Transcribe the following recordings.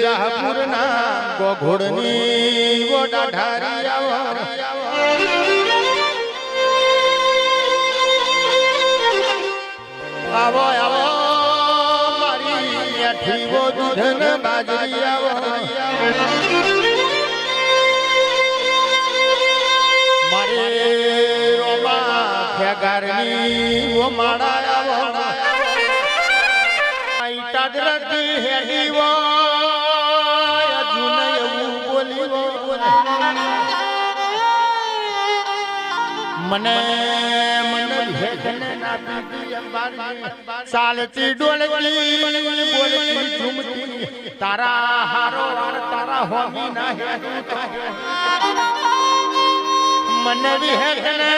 જહાપુરના ગોઘોડની ગોડા ઢારી આવો આવો મારી મીઠી વો દૂધન બાજરી આવો મારે રોમા ખેગારની વો માડા આવો તાદરતી હેડી વો અજુન એવું બોલી વો મને ભેગને ના પીતી અંબારી ચાલતી ડોલતી બોલતી ઝૂમતી તારા હારો તારા હોમી ના મને ભેગને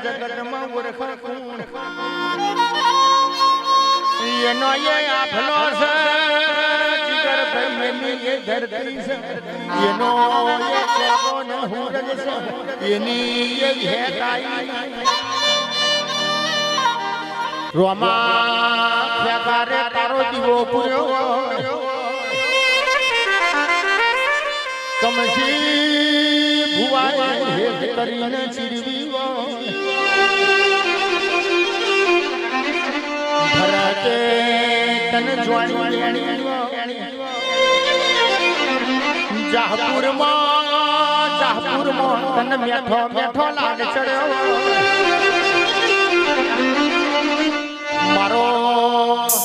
જગતમાં ઓળખ કોણ એનો એ આફલો છે જીગર ભાઈ એ ધરતી છે એનો એ સેવો ન હુરજ છે એની એ હેતાઈ રોમા ખેગારે તારો દીવો પૂર્યો કમસી ભુવાએ હેત કરીને ચીરવી ભરતે તન જોણી જહાપુરમાં તન મેઠો મેઠો લાડ ચડ્યો મારો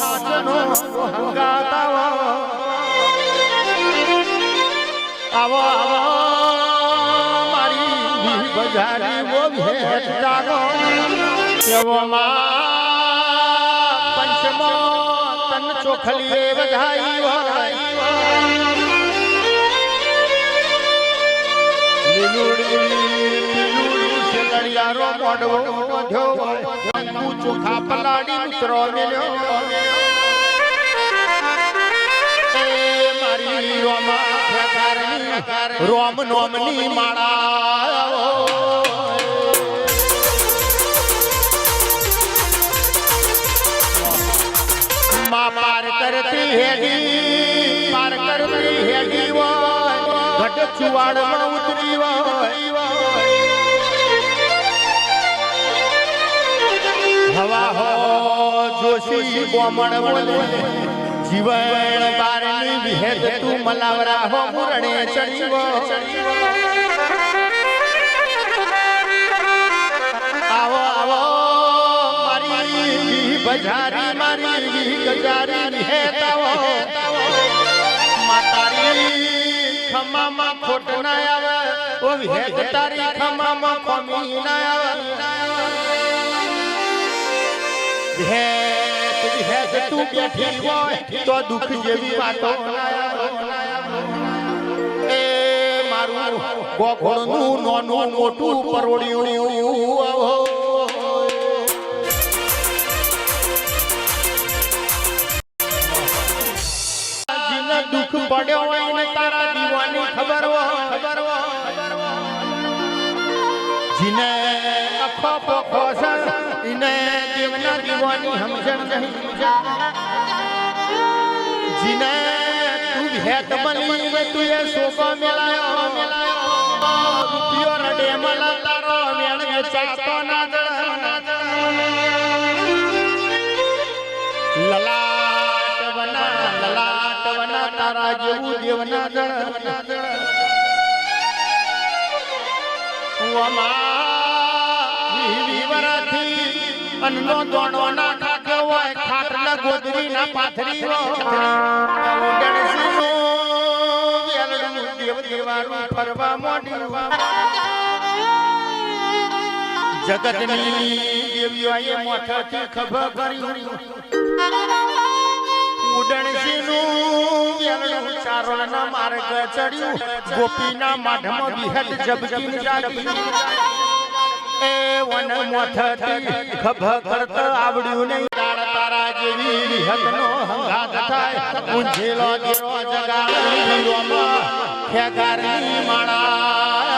હાજનો હંગાત આવો આવો મારી બજારી વો ભેટ જાગો કેવો તન ચોખલીએ વધાઈ લીલુડી મોડવો ચોખા પલાડી મિત્રો મેલ્યો મારી રોમ નોમની માળા पार करती हेगी वो घट चुवाड़ में उतरी वो हवा हो जोशी बोमण बोले जीवन बारनी विहेत तू मलावरा हो मुरणे चढ़ी वो आवो आवो बजारी मारी गजारी है तावो मातारी खमा मा खोट ना आवे ओ है तारी खमा मा कमी ना आवे है तू बैठी हो तो दुख जेवी बातो ना ए मारू गोघोड़नु नोनु मोटू परोड़िયું आवो दुख पड़ो ने तारा दीवानी खबर वो जिने अखो पोखो इने देवना दीवानी हमजन नहीं जिने तू भेद बनी वे तू ये सोको मिलायो रुपियो रडे मला तारो मेण में चातो ना ललाट बना तारा जेवू देवना जण वीवराथी अन्नो दोणो ना खाके होय खाटला गोदरी ना पाथरी रो गणसीनो वेलडू देव देवारू फरवा मोडी जगतनी देवीओए मोठाथी खबर कर्યું उडणसीनु वेलडू चारोळना मार्ग चढ़્યું गोपीना माढમાં વિહત જબકીન જાગી એ વન મોઠથી ખભ કરત આવડ્યું નહીં તારા જેવી વિહતનો હંગાત થાય ઊંઝેલો દેરો જગાડી રોમા ખેગારની માળા